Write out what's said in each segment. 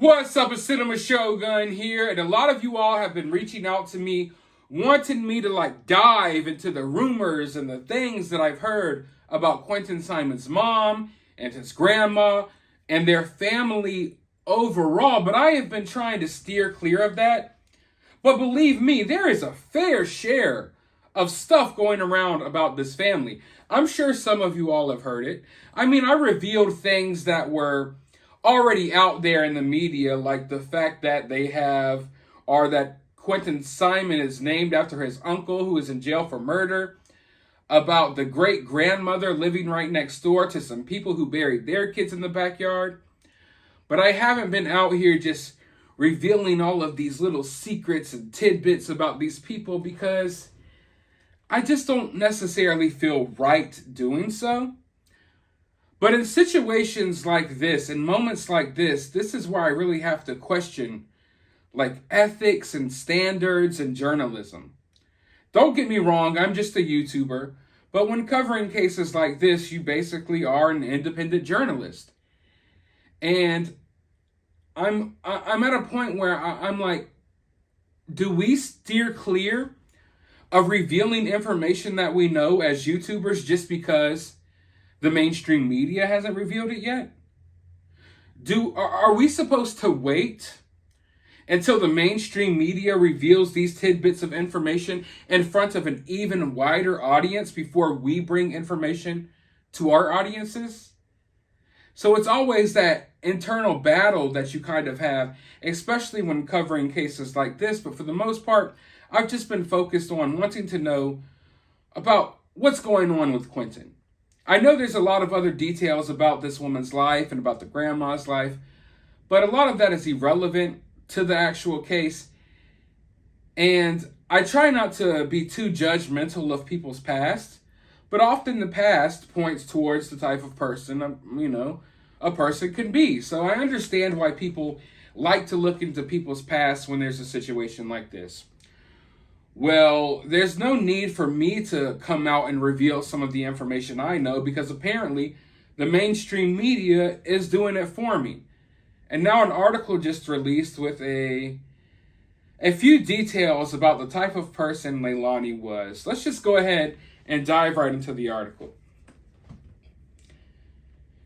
What's up, it's Cinema Shogun here, and a lot of you all have been reaching out to me, wanting me to dive into the rumors and the things that I've heard about Quinton Simon's mom and his grandma and their family overall, but I have been trying to steer clear of that. But believe me, there is a fair share of stuff going around about this family. I'm sure some of you all have heard it. I mean, I revealed things that were already out there in the media, like the fact that that Quinton Simon is named after his uncle who is in jail for murder, about the great-grandmother living right next door to some people who buried their kids in the backyard. But I haven't been out here just revealing all of these little secrets and tidbits about these people because I just don't necessarily feel right doing so. But in situations like this, in moments like this is where I really have to question ethics and standards and journalism. Don't get me wrong, I'm just a YouTuber, but when covering cases like this, you basically are an independent journalist. And I'm at a point where I'm like, do we steer clear of revealing information that we know as YouTubers just because the mainstream media hasn't revealed it yet? Are we supposed to wait until the mainstream media reveals these tidbits of information in front of an even wider audience before we bring information to our audiences? So it's always that internal battle that you kind of have, especially when covering cases like this. But for the most part, I've just been focused on wanting to know about what's going on with Quinton. I know there's a lot of other details about this woman's life and about the grandma's life, but a lot of that is irrelevant to the actual case. And I try not to be too judgmental of people's past, but often the past points towards the type of person, a person can be. So I understand why people like to look into people's past when there's a situation like this. Well, there's no need for me to come out and reveal some of the information I know because apparently the mainstream media is doing it for me. And now an article just released with a few details about the type of person Leilani was. Let's just go ahead and dive right into the article.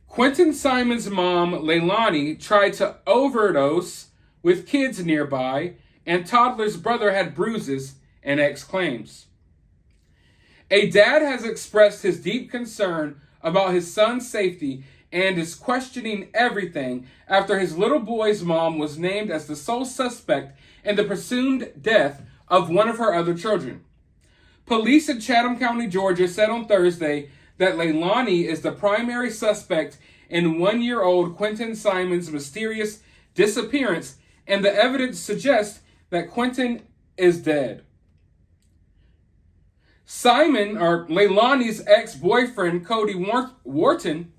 Quinton Simon's mom, Leilani, tried to overdose with kids nearby, and toddler's brother had bruises, and exclaims. A dad has expressed his deep concern about his son's safety and is questioning everything after his little boy's mom was named as the sole suspect in the presumed death of one of her other children. Police in Chatham County, Georgia said on Thursday that Leilani is the primary suspect in 1-year-old Quinton Simon's mysterious disappearance, and the evidence suggests that Quinton is dead. Simon, or Leilani's ex-boyfriend, Cody Wharton,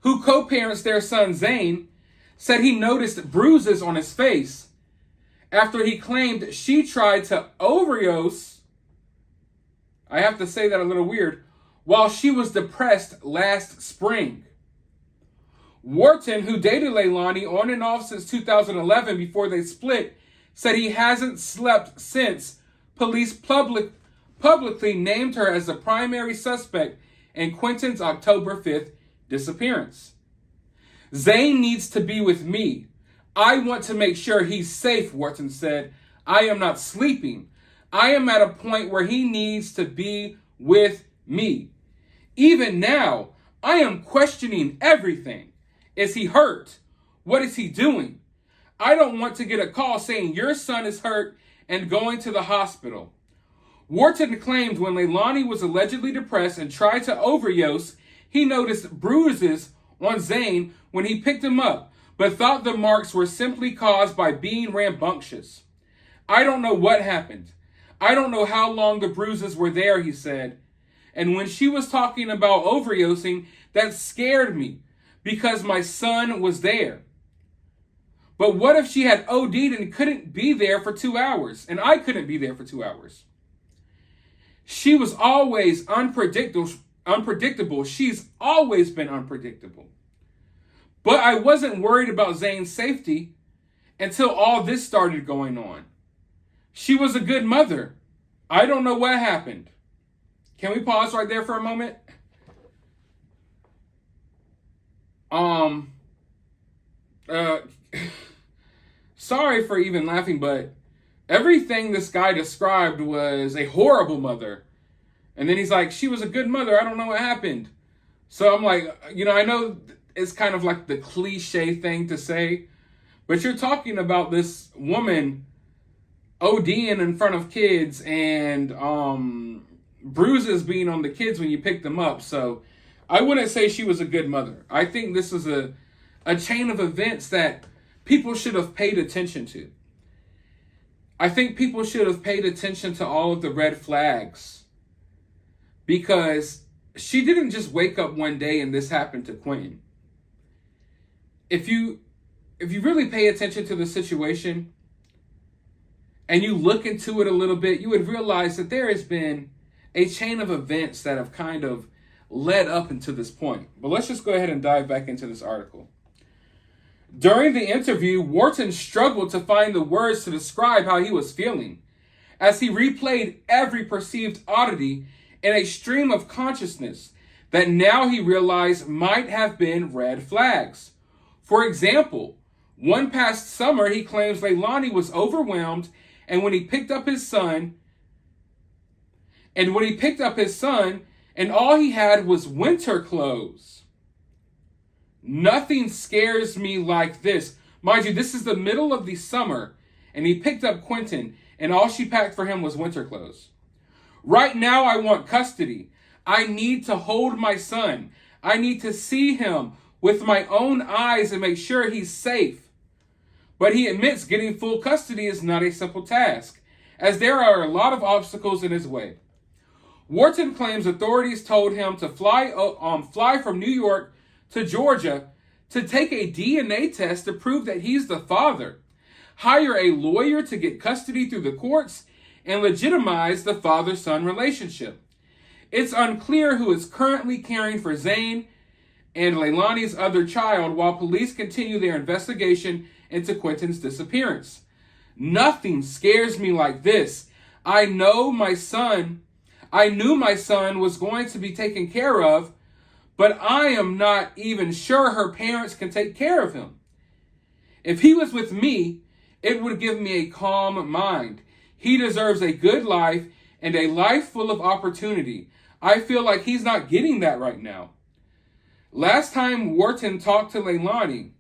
who co-parents their son Zane, said he noticed bruises on his face after he claimed she tried to overdose, I have to say that a little weird, while she was depressed last spring. Wharton, who dated Leilani on and off since 2011 before they split, said he hasn't slept since police publicly named her as the primary suspect in Quinton's October 5th disappearance. Zane needs to be with me. I want to make sure he's safe, Wharton said. I am not sleeping. I am at a point where he needs to be with me. Even now, I am questioning everything. Is he hurt? What is he doing? I don't want to get a call saying your son is hurt and going to the hospital. Wharton claimed when Leilani was allegedly depressed and tried to overdose, he noticed bruises on Zane when he picked him up, but thought the marks were simply caused by being rambunctious. I don't know what happened. I don't know how long the bruises were there, he said. And when she was talking about overdosing, that scared me because my son was there. But what if she had OD'd and couldn't be there for 2 hours, and I couldn't be there for 2 hours? She was always unpredictable. She's always been unpredictable. But I wasn't worried about Zane's safety. until all this started going on. She was a good mother. I don't know what happened. Can we pause right there for a moment? Sorry for even laughing, but everything this guy described was a horrible mother. And then he's like, she was a good mother. I don't know what happened. So I'm like, I know it's kind of like the cliche thing to say, but you're talking about this woman ODing in front of kids and bruises being on the kids when you pick them up. So I wouldn't say she was a good mother. I think this is a chain of events that people should have paid attention to. I think people should have paid attention to all of the red flags, because she didn't just wake up one day and this happened to Quinton. If you really pay attention to the situation and you look into it a little bit, you would realize that there has been a chain of events that have kind of led up into this point. But let's just go ahead and dive back into this article. During the interview, Wharton struggled to find the words to describe how he was feeling, as he replayed every perceived oddity in a stream of consciousness that now he realized might have been red flags. For example, one past summer, he claims Leilani was overwhelmed, and when he picked up his son, and all he had was winter clothes. Nothing scares me like this. Mind you, this is the middle of the summer, and he picked up Quinton, and all she packed for him was winter clothes. Right now, I want custody. I need to hold my son. I need to see him with my own eyes and make sure he's safe. But he admits getting full custody is not a simple task, as there are a lot of obstacles in his way. Wharton claims authorities told him to fly from New York to Georgia to take a DNA test to prove that he's the father, hire a lawyer to get custody through the courts, and legitimize the father-son relationship. It's unclear who is currently caring for Zane and Leilani's other child while police continue their investigation into Quinton's disappearance. Nothing scares me like this. I knew my son was going to be taken care of, but I am not even sure her parents can take care of him. If he was with me, it would give me a calm mind. He deserves a good life and a life full of opportunity. I feel like he's not getting that right now. Last time Wharton talked to Leilani,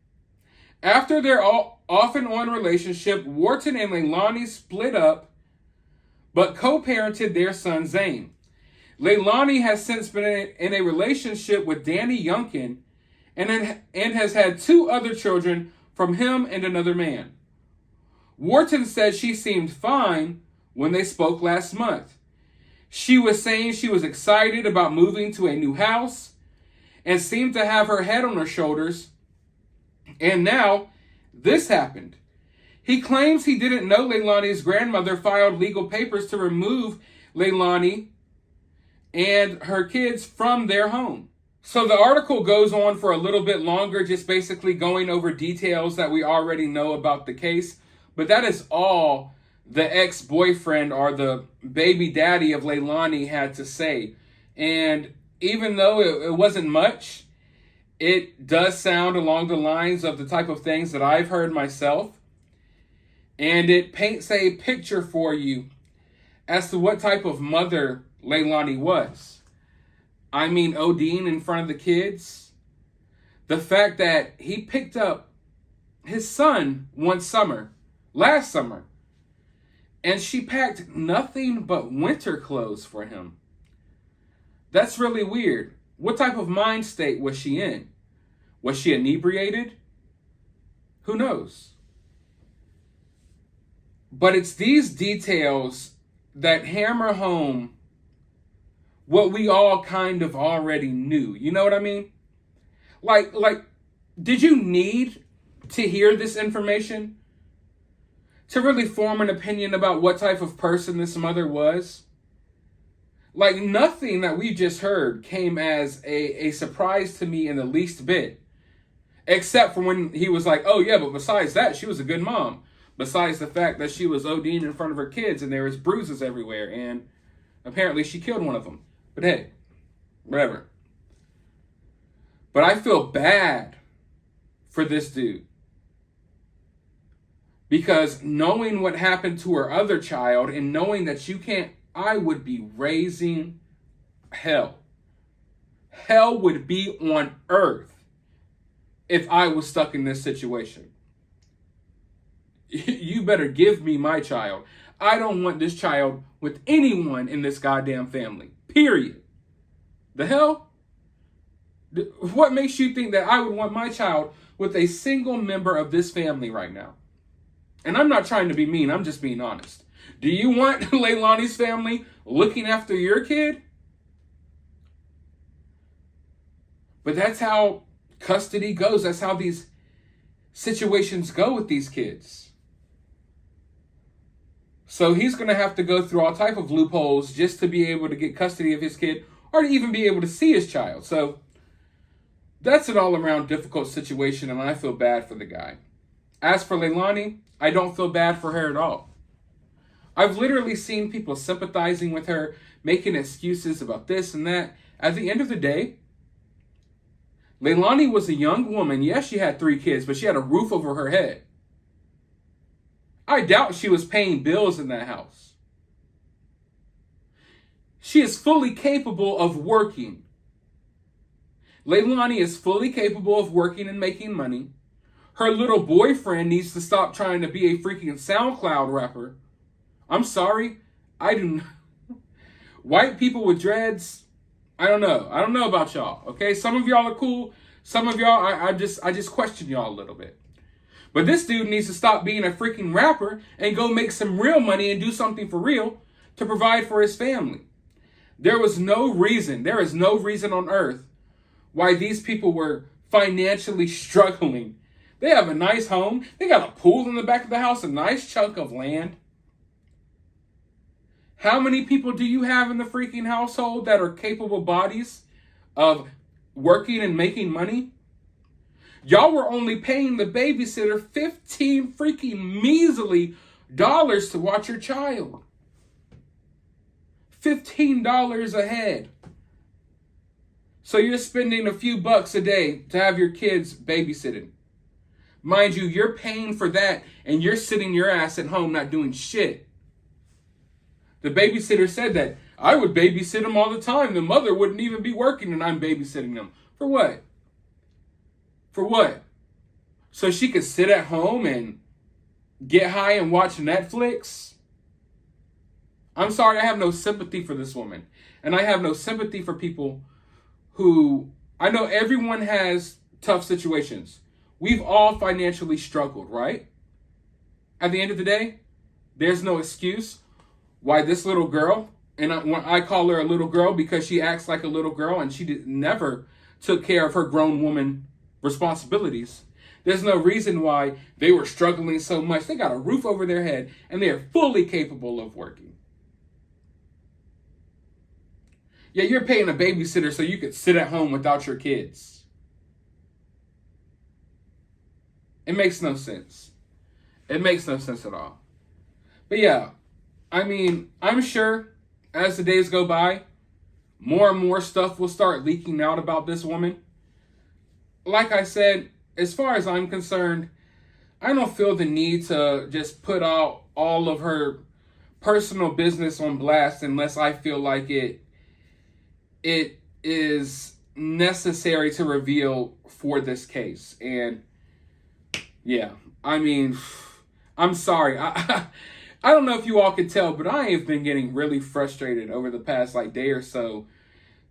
after their off and on relationship, Wharton and Leilani split up, but co-parented their son Zane. Leilani has since been in a relationship with Danny Youngkin and has had 2 other children from him and another man. Wharton said she seemed fine when they spoke last month. She was saying she was excited about moving to a new house and seemed to have her head on her shoulders. And now, this happened. He claims he didn't know Leilani's grandmother filed legal papers to remove Leilani and her kids from their home. So the article goes on for a little bit longer, just basically going over details that we already know about the case. But that is all the ex-boyfriend or the baby daddy of Leilani had to say. And even though it wasn't much, it does sound along the lines of the type of things that I've heard myself. And it paints a picture for you as to what type of mother Leilani was. I mean, ODing in front of the kids. The fact that he picked up his son last summer, and she packed nothing but winter clothes for him. That's really weird. What type of mind state was she in? Was she inebriated? Who knows? But it's these details that hammer home what we all kind of already knew. You know what I mean? Like, did you need to hear this information to really form an opinion about what type of person this mother was? Like, nothing that we just heard came as a surprise to me in the least bit. Except for when he was like, oh yeah, but besides that, she was a good mom. Besides the fact that she was ODing in front of her kids and there was bruises everywhere, and apparently she killed one of them. But hey, whatever. But I feel bad for this dude. Because knowing what happened to her other child and knowing that you can't, I would be raising hell. Hell would be on earth if I was stuck in this situation. You better give me my child. I don't want this child with anyone in this goddamn family. Period. The hell? What makes you think that I would want my child with a single member of this family right now? And I'm not trying to be mean. I'm just being honest. Do you want Leilani's family looking after your kid? But that's how custody goes. That's how these situations go with these kids. So he's going to have to go through all type of loopholes just to be able to get custody of his kid or to even be able to see his child. So that's an all-around difficult situation, and I feel bad for the guy. As for Leilani, I don't feel bad for her at all. I've literally seen people sympathizing with her, making excuses about this and that. At the end of the day, Leilani was a young woman. Yes, she had 3 kids, but she had a roof over her head. I doubt she was paying bills in that house. She is fully capable of working. Leilani is fully capable of working and making money. Her little boyfriend needs to stop trying to be a freaking SoundCloud rapper. I'm sorry. I do not. White people with dreads, I don't know. I don't know about y'all, okay? Some of y'all are cool. Some of y'all, I just question y'all a little bit. But this dude needs to stop being a freaking rapper and go make some real money and do something for real to provide for his family. There is no reason on earth why these people were financially struggling. They have a nice home. They got a pool in the back of the house, a nice chunk of land. How many people do you have in the freaking household that are capable bodies of working and making money? Y'all were only paying the babysitter $15 freaking measly dollars to watch your child. $15 a head. So you're spending a few bucks a day to have your kids babysitting. Mind you, you're paying for that and you're sitting your ass at home not doing shit. The babysitter said that. I would babysit them all the time. The mother wouldn't even be working and I'm babysitting them. For what? For what? So she could sit at home and get high and watch Netflix? I'm sorry, I have no sympathy for this woman. And I have no sympathy for people who, I know everyone has tough situations. We've all financially struggled, right? At the end of the day, there's no excuse why this little girl, and I call her a little girl because she acts like a little girl and she never took care of her grown woman responsibilities. There's no reason why they were struggling so much. They got a roof over their head and they are fully capable of working. Yeah, you're paying a babysitter so you could sit at home without your kids. It makes no sense. It makes no sense at all. But yeah, I mean, I'm sure as the days go by, more and more stuff will start leaking out about this woman. Like I said, as far as I'm concerned, I don't feel the need to just put out all of her personal business on blast unless I feel like it is necessary to reveal for this case. And yeah, I mean, I'm sorry. I don't know if you all can tell, but I have been getting really frustrated over the past day or so,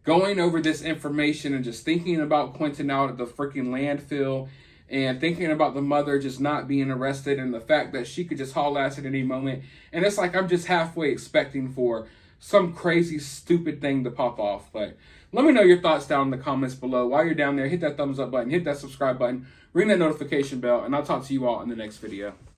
going over this information and just thinking about Quinton out at the freaking landfill and thinking about the mother just not being arrested and the fact that she could just haul ass at any moment. And it's like I'm just halfway expecting for some crazy, stupid thing to pop off. But let me know your thoughts down in the comments below. While you're down there, hit that thumbs up button, hit that subscribe button, ring that notification bell, and I'll talk to you all in the next video.